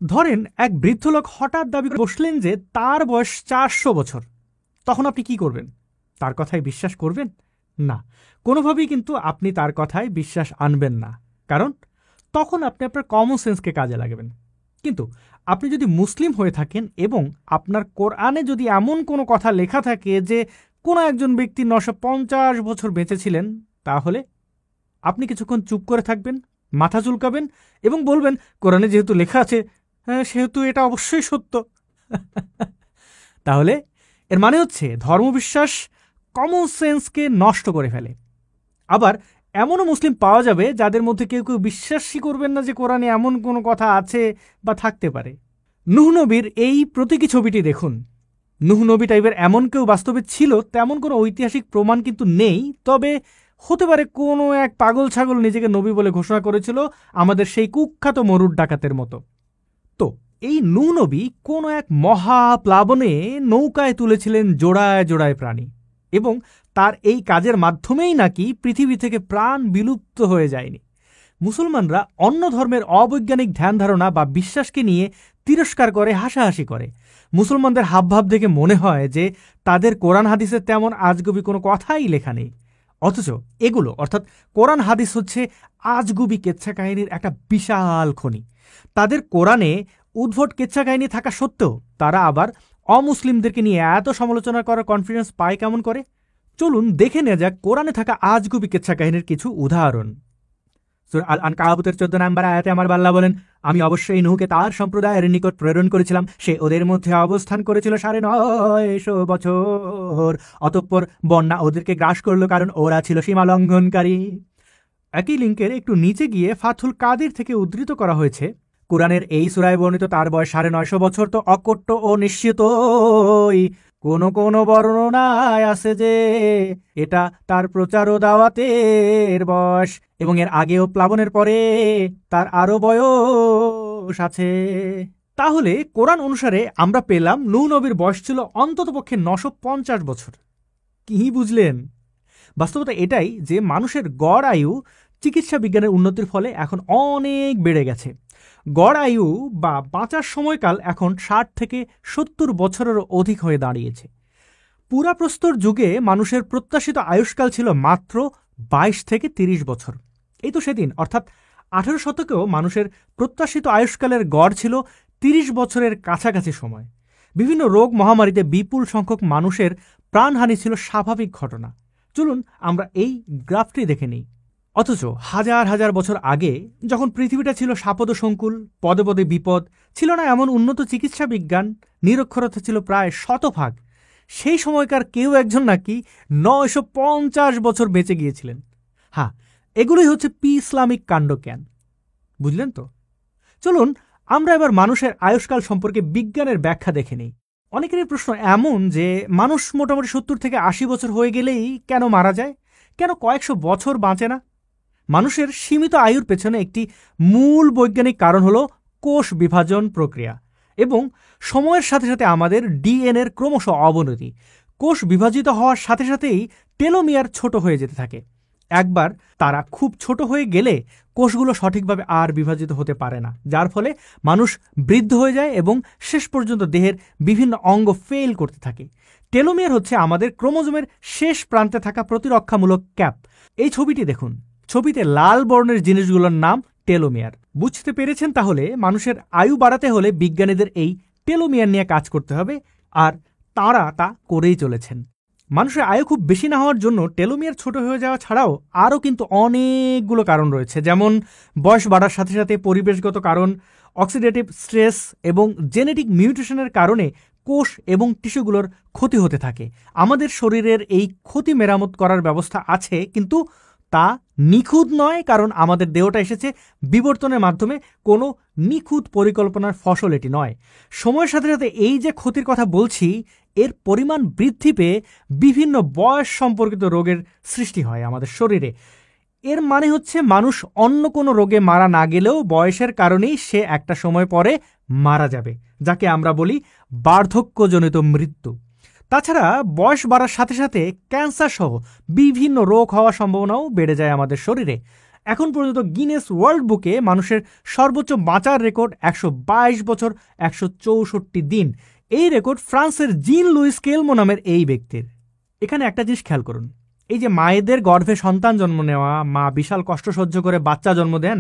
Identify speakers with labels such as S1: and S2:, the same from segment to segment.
S1: ধরেন এক বৃদ্ধ লোক হঠাৎ দাবি করে বসলেন যে তার বয়স 400 বছর। তখন আপনি কি করবেন? তার কথায় বিশ্বাস করবেন? না, কোনোভাবেই কিন্তু আপনি তার কথায় বিশ্বাস আনবেন না, কারণ তখন আপনি আপনার কমন সেন্সকে কাজে লাগাবেন। কিন্তু আপনি যদি মুসলিম হয়ে থাকেন এবং আপনার কোরআনে যদি এমন কোনো কথা লেখা থাকে যে কোনো একজন ব্যক্তি 950 বছর বেঁচে ছিলেন, তাহলে আপনি কিছুক্ষণ চুপ করে থাকবেন, মাথা চুলকাবেন এবং বলবেন কোরআনে যেহেতু লেখা আছে, হ্যাঁ, সেহেতু এটা অবশ্যই সত্য। তাহলে এর মানে হচ্ছে ধর্মবিশ্বাস কমন সেন্সকে নষ্ট করে ফেলে। আবার এমনও মুসলিম পাওয়া যাবে যাদের মধ্যে কেউ কেউ বিশ্বাসই করবেন না যে কোরআনে এমন কোনো কথা আছে বা থাকতে পারে। নূহ নবীর এই প্রতীকী ছবিটি দেখুন। নূহ নবী টাইপের এমন কেউ বাস্তবে ছিল তেমন কোনো ঐতিহাসিক প্রমাণ কিন্তু নেই, তবে হতে পারে কোনো এক পাগল ছাগল নিজেকে নবী বলে ঘোষণা করেছিল, আমাদের সেই কুখ্যাত মরুর ডাকাতের মতো। তো এই নূহ নবী কোনো এক মহাপ্লাবনে নৌকায় তুলেছিলেন জোড়ায় জোড়ায় প্রাণী, এবং তার এই কাজের মাধ্যমেই নাকি পৃথিবী থেকে প্রাণ বিলুপ্ত হয়ে যায়নি। মুসলমানরা অন্য ধর্মের অবৈজ্ঞানিক ধ্যান ধারণা বা বিশ্বাসকে নিয়ে তিরস্কার করে, হাসাহাসি করে। মুসলমানদের হাবভাব দেখে মনে হয় যে তাদের কোরআন হাদিসে তেমন আজগুবি কোনো কথাই লেখা নেই, অথচ এগুলো অর্থাৎ কোরআন হাদিস হচ্ছে আজগুবি কেচ্ছা কাহিনীর একটা বিশাল খনি। তাদের কোরআনে উদ্ভট কেচ্ছা কাহিনী থাকা সত্ত্বেও তারা আবার অমুসলিমদেরকে নিয়ে এত সমালোচনা করার কনফিডেন্স পায় কেমন করে? চলুন দেখে নেওয়া যাক কোরআনে থাকা আজগুবি কেচ্ছা কাহিনীর কিছু উদাহরণ। সূরা আল আনকাবুতের 14 নম্বর আয়াতে আমার আল্লাহ বলেন, আমি অবশ্যই নূহকে তার সম্প্রদায়ের নিকট প্রেরণ করেছিলাম, সে ওদের মধ্যে অবস্থান করেছিল 950 বছর। অতঃপর বন্যা ওদেরকে গ্রাস করলো, কারণ ওরা ছিল সীমা লঙ্ঘনকারী। একই লিঙ্কের একটু নিচে গিয়ে ফাথুল কাদির থেকে উদ্ধৃত করা হয়েছে, কোরআনের এই সূরায় বর্ণিত তার বয়স 950 বছর তো অকট্য ও নিশ্চিতই। কোন কোন বর্ণনায় আছে যে এটা তার প্রচার ও দাওয়াতের বয়স, এবং এর আগেও প্লাবনের পরে তার আরো বয়স আছে। তাহলে কোরআন অনুসারে আমরা পেলাম নূহ নবীর বয়স ছিল অন্ততপক্ষে 950 বছর। কি বুঝলেন? বাস্তবতা এটাই যে মানুষের গড় আয়ু চিকিৎসা বিজ্ঞানের উন্নতির ফলে এখন অনেক বেড়ে গেছে। গড় আয়ু বা বাঁচার সময়কাল এখন 60 থেকে 70 বছরেরও অধিক হয়ে দাঁড়িয়েছে। পুরাপ্রস্তর যুগে মানুষের প্রত্যাশিত আয়ুষ্কাল ছিল মাত্র 22 থেকে 30 বছর। এই তো সেদিন, অর্থাৎ 18 শতকেও মানুষের প্রত্যাশিত আয়ুষ্কালের গড় ছিল 30 বছরের কাছাকাছি সময়। বিভিন্ন রোগ মহামারীতে বিপুল সংখ্যক মানুষের প্রাণহানি ছিল স্বাভাবিক ঘটনা। চলুন আমরা এই গ্রাফটি দেখে নিই। অথচ হাজার হাজার বছর আগে, যখন পৃথিবীটা ছিল সাপদসংকুল, পদে পদে বিপদ, ছিল না এমন উন্নত চিকিৎসা বিজ্ঞান, নিরক্ষরতা ছিল প্রায় শতভাগ, সেই সময়কার কেউ একজন নাকি 950 বছর বেঁচে গিয়েছিলেন। হ্যাঁ, এগুলোই হচ্ছে ইসলামিক কাণ্ডজ্ঞান। বুঝলেন তো? চলুন আমরা এবার মানুষের আয়ুষ্কাল সম্পর্কে বিজ্ঞানের ব্যাখ্যা দেখে নিই। অনেকেরই প্রশ্ন এমন যে মানুষ মোটামুটি 70 থেকে 80 বছর হয়ে গেলেই কেন মারা যায়, কেন কয়েকশো বছর বাঁচে না? মানুষের সীমিত আয়ুর পেছনে একটি মূল বৈজ্ঞানিক কারণ হলো কোষ বিভাজন প্রক্রিয়া এবং সময়ের সাথে সাথে আমাদের ডিএনএর ক্রমশ অবনতি। কোষ বিভাজিত হওয়ার সাথে সাথেই টেলোমিয়ার ছোট হয়ে যেতে থাকে। একবার তারা খুব ছোট হয়ে গেলে কোষগুলো সঠিকভাবে আর বিভাজিত হতে পারে না, যার ফলে মানুষ বৃদ্ধ হয়ে যায় এবং শেষ পর্যন্ত দেহের বিভিন্ন অঙ্গ ফেল করতে থাকে। টেলোমিয়ার হচ্ছে আমাদের ক্রোমোজোমের শেষ প্রান্তে থাকা প্রতিরক্ষামূলক ক্যাপ। এই ছবিটি দেখুন, ছবিতে লাল বর্ণের জিনিসগুলোর নাম টেলোমিয়ার। বুঝতে পেরেছেন? তাহলে মানুষের আয়ু বাড়াতে হলে বিজ্ঞানীদের এই টেলোমিয়ার নিয়ে কাজ করতে হবে, আর তাঁরা তা করেই চলেছেন। মানুষের আয়ু খুব বেশি না হওয়ার জন্য টেলোমিয়ার ছোট হয়ে যাওয়া ছাড়াও আরও কিন্তু অনেকগুলো কারণ রয়েছে, যেমন বয়স বাড়ার সাথে সাথে পরিবেশগত কারণ, অক্সিডেটিভ স্ট্রেস এবং জেনেটিক মিউটেশনের কারণে কোষ এবং টিস্যুগুলোর ক্ষতি হতে থাকে। আমাদের শরীরের এই ক্ষতি মেরামত করার ব্যবস্থা আছে, কিন্তু তা নিখুঁত নয়, কারণ আমাদের দেহটা এসেছে বিবর্তনের মাধ্যমে, কোনো নিখুঁত পরিকল্পনার ফসল এটি নয়। সময়ের সাথে সাথে এই যে ক্ষতির কথা বলছি, এর পরিমাণ বৃদ্ধি পেয়ে বিভিন্ন বয়স সম্পর্কিত রোগের সৃষ্টি হয় আমাদের শরীরে। এর মানে হচ্ছে মানুষ অন্য কোনো রোগে মারা না গেলেও বয়সের কারণেই সে একটা সময় পরে মারা যাবে, যাকে আমরা বলি বার্ধক্যজনিত মৃত্যু। তাছাড়া বয়স বাড়ার সাথে সাথে ক্যান্সার সহ বিভিন্ন রোগ হওয়ার সম্ভাবনাও বেড়ে যায় আমাদের শরীরে। এখন পর্যন্ত গিনেস ওয়ার্ল্ড বুকে মানুষের সর্বোচ্চ বাঁচার রেকর্ড 122 বছর 164 দিন। এই রেকর্ড ফ্রান্সের জিন লুইস কেলমো নামের এই ব্যক্তির। এখানে একটা জিনিস খেয়াল করুন, এই যে মায়েদের গর্ভে সন্তান জন্ম নেওয়া, মা বিশাল কষ্ট সহ্য করে বাচ্চা জন্ম দেন,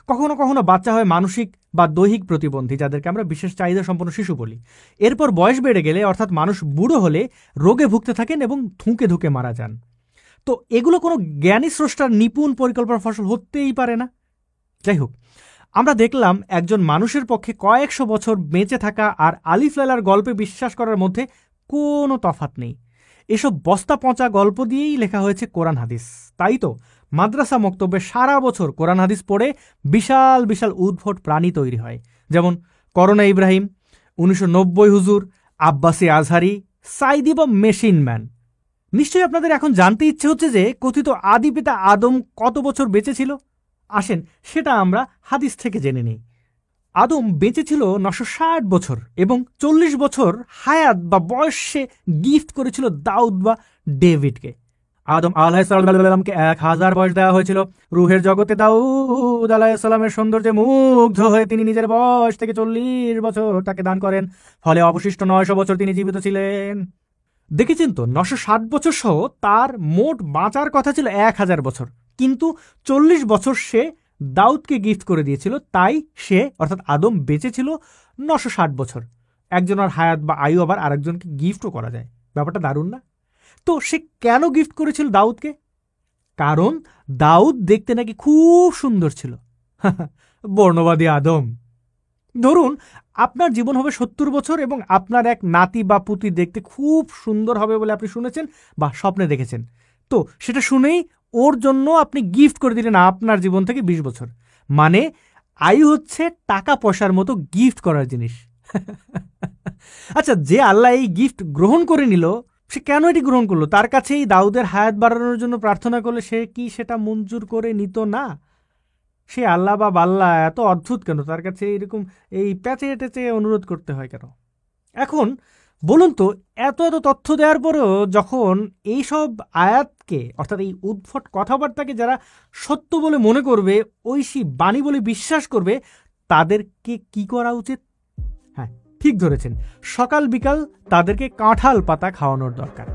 S1: কখনো কখনো বাচ্চা হয় মানসিক বা দৈহিক প্রতিবন্ধী, যাদেরকে আমরা বিশেষ চাহিদা সম্পন্ন শিশু বলি। এরপর বয়স বেড়ে গেলে, অর্থাৎ মানুষ বুড়ো হলে রোগে ভুগতে থাকেন এবং ধুঁকে ধুঁকে মারা যান। তো এগুলো কোনো জ্ঞানী স্রষ্টার নিপুণ পরিকল্পনার ফসল হতেই পারে না। যাই হোক, আমরা দেখলাম একজন মানুষের পক্ষে কয়েকশো বছর বেঁচে থাকা আর আলিফ লায়লার গল্পে বিশ্বাস করার মধ্যে কোনো তফাৎ নেই। এসব বস্তা পচা গল্প দিয়েই লেখা হয়েছে কোরআন হাদিস। তাই তো মাদ্রাসা মক্তব্যে সারা বছর কোরআন হাদিস পড়ে বিশাল বিশাল উদ্ভট প্রাণী তৈরি হয়, যেমন করোনা ইব্রাহিম, 1990 হুজুর, আব্বাসি আজহারি, সাইদি বা মেশিন ম্যান। নিশ্চয়ই আপনাদের এখন জানতে ইচ্ছে হচ্ছে যে কথিত আদি পিতা আদম কত বছর বেঁচে ছিল। আসেন সেটা আমরা হাদিস থেকে জেনে নিই। আদম বেঁচে ছিল 960 বছর এবং 40 বছর হায়াত বা বয়সে গিফট করেছিল দাউদ বা ডেভিডকে। আদম আলাইহিসসালামকে 1000 বয়স দেওয়া হয়েছিল। রুহের জগতে দাউদ আলাইহিসসালামের সৌন্দর্যে মুগ্ধ হয়ে তিনি নিজের বয়স থেকে 40 বছর তাকে দান করেন। ফলে অবশিষ্ট 900 বছর তিনি জীবিত ছিলেন। দেখেছেন তো, 960 বছর সহ তার মোট বাঁচার কথা ছিল 1000 বছর, কিন্তু 40 বছর সে দাউদকে গিফট করে দিয়েছিল। তাই সে অর্থাৎ আদম বেঁচে ছিল 960 বছর। একজনের হায়াত বা আয়ু আবার আরেকজনকে গিফটও করা যায়। ব্যাপারটা দারুণ না? তো সে কেন গিফট করেছিল দাউদকে? কারণ দাউদ দেখতে নাকি খুব সুন্দর ছিল। বর্ণবাদী আদম। ধরুন আপনার জীবন হবে 70 বছর এবং আপনার এক নাতি বা পুতি দেখতে খুব সুন্দর হবে বলে আপনি শুনেছেন বা স্বপ্নে দেখেছেন। তো সেটা শুনেই ওর জন্য আপনি গিফট করে দিলেন আপনার জীবন থেকে 20 বছর। মানে আয়ু হচ্ছে টাকা পয়সার মতো গিফট করার জিনিস। আচ্ছা, যে আল্লাহ এই গিফট গ্রহণ করে নিল, সে কেন এটি গ্রহণ করলো? তার কাছেই দাউদের হায়াত বাড়ানোর জন্য প্রার্থনা করলে সে কি সেটা মঞ্জুর করে নিত না? সে আল্লাহ বা বাল্লা এত অদ্ভুত কেন? তার কাছে এরকম এই প্যাচে টেচে অনুরোধ করতে হয় কেন? এখন বলুন তো, এত এত তথ্য দেওয়ার পরেও যখন এইসব আয়াতকে অর্থাৎ এই উদ্ভট কথাবার্তাকে যারা সত্য বলে মনে করবে, ঐশী বাণী বলে বিশ্বাস করবে, তাদেরকে কি করা উচিত? হ্যাঁ, ঠিক ধরেছেন, সকাল বিকাল তাদেরকে কাঁঠাল পাতা খাওয়ানোর দরকার।